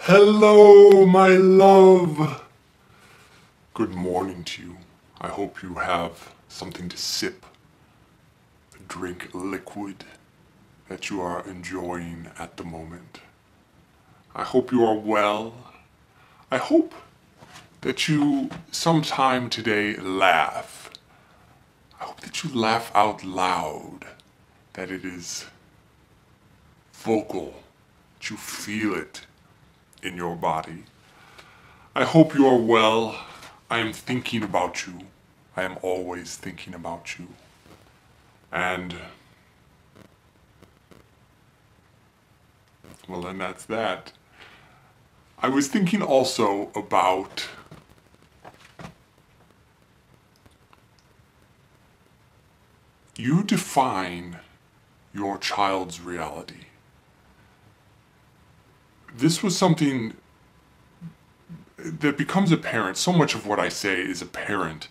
Hello, my love. Good morning to you. I hope you have something to sip, a drink, a liquid that you are enjoying at the moment. I hope you are well. I hope that you sometime today laugh. I hope that you laugh out loud, that it is vocal, that you feel it in your body. I hope you are well. I am thinking about you. I am always thinking about you. And, well, then that's that. I was thinking also about you define your child's reality. This was something that becomes apparent. So much of what I say is apparent,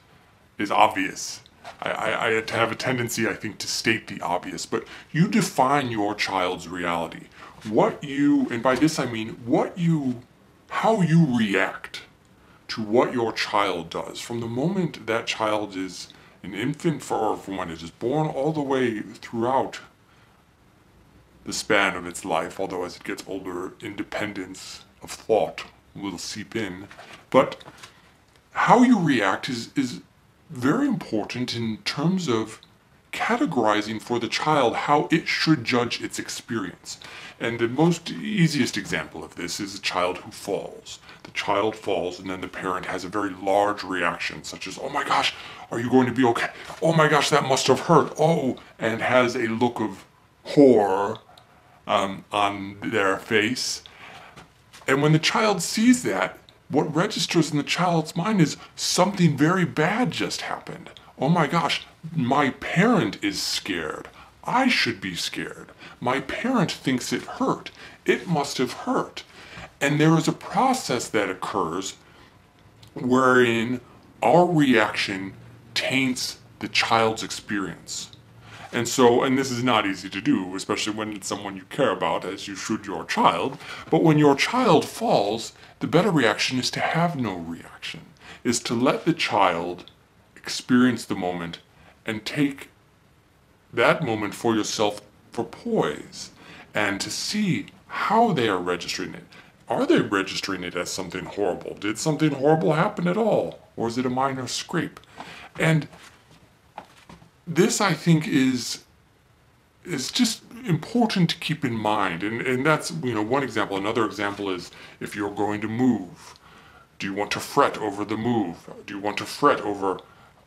is obvious. I have a tendency, I think, to state the obvious, but you define your child's reality. And by this I mean how you react to what your child does from the moment that child is an infant or from when it is born all the way throughout the span of its life, although as it gets older, independence of thought will seep in. But how you react is very important in terms of categorizing for the child how it should judge its experience. And the most easiest example of this is a child who falls. The child falls and then the parent has a very large reaction, such as, oh my gosh, are you going to be okay? Oh my gosh, that must have hurt. Oh, and has a look of horror on their face. And when the child sees that, what registers in the child's mind is something very bad just happened. Oh my gosh, my parent is scared. I should be scared. My parent thinks it hurt. It must have hurt. And there is a process that occurs wherein our reaction taints the child's experience. And this is not easy to do, especially when it's someone you care about, as you should your child. But when your child falls, the better reaction is to have no reaction, is to let the child experience the moment and take that moment for yourself for poise and to see how they are registering it. Are they registering it as something horrible? Did something horrible happen at all? Or is it a minor scrape? And this, I think, is just important to keep in mind. And that's, one example. Another example is if you're going to move. Do you want to fret over the move? Do you want to fret over,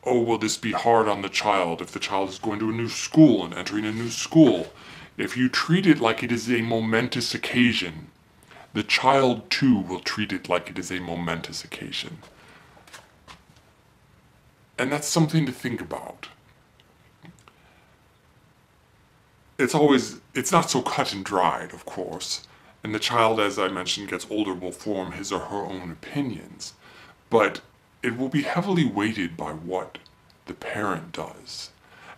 oh, will this be hard on the child if the child is going to a new school and entering a new school? If you treat it like it is a momentous occasion, the child too will treat it like it is a momentous occasion. And that's something to think about. It's not so cut and dried, of course, and the child, as I mentioned, gets older, will form his or her own opinions, but it will be heavily weighted by what the parent does.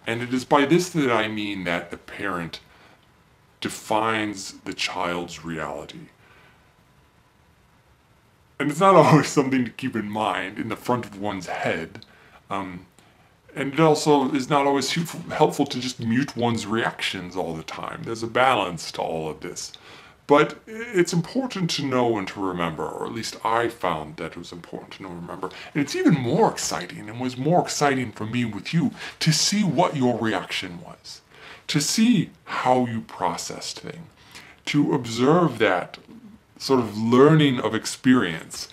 And it is by this that I mean that the parent defines the child's reality. And it's not always something to keep in mind in the front of one's head. And it also is not always helpful to just mute one's reactions all the time. There's a balance to all of this. But it's important to know and to remember, or at least I found that it was important to know and remember. And it's even more exciting, and was more exciting for me with you, to see what your reaction was. To see how you processed things. To observe that sort of learning of experience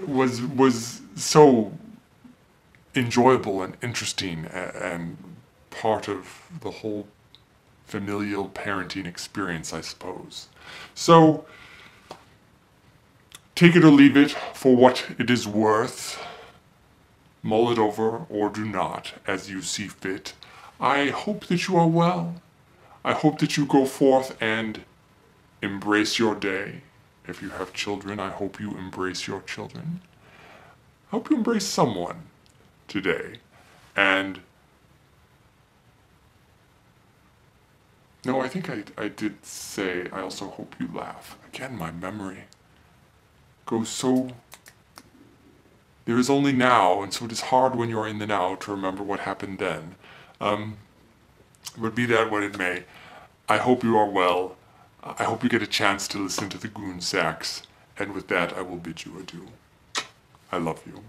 was so enjoyable and interesting and part of the whole familial parenting experience, I suppose. So, take it or leave it for what it is worth. Mull it over or do not, as you see fit. I hope that you are well. I hope that you go forth and embrace your day. If you have children, I hope you embrace your children. I hope you embrace someone today and No, I think I did say, I also hope you laugh. Again, my memory goes so. There is only now, and so it is hard when you are in the now to remember what happened then. But be that what it may, I hope you are well. I hope you get a chance to listen to the Goon Sax. And with that, I will bid you adieu. I love you.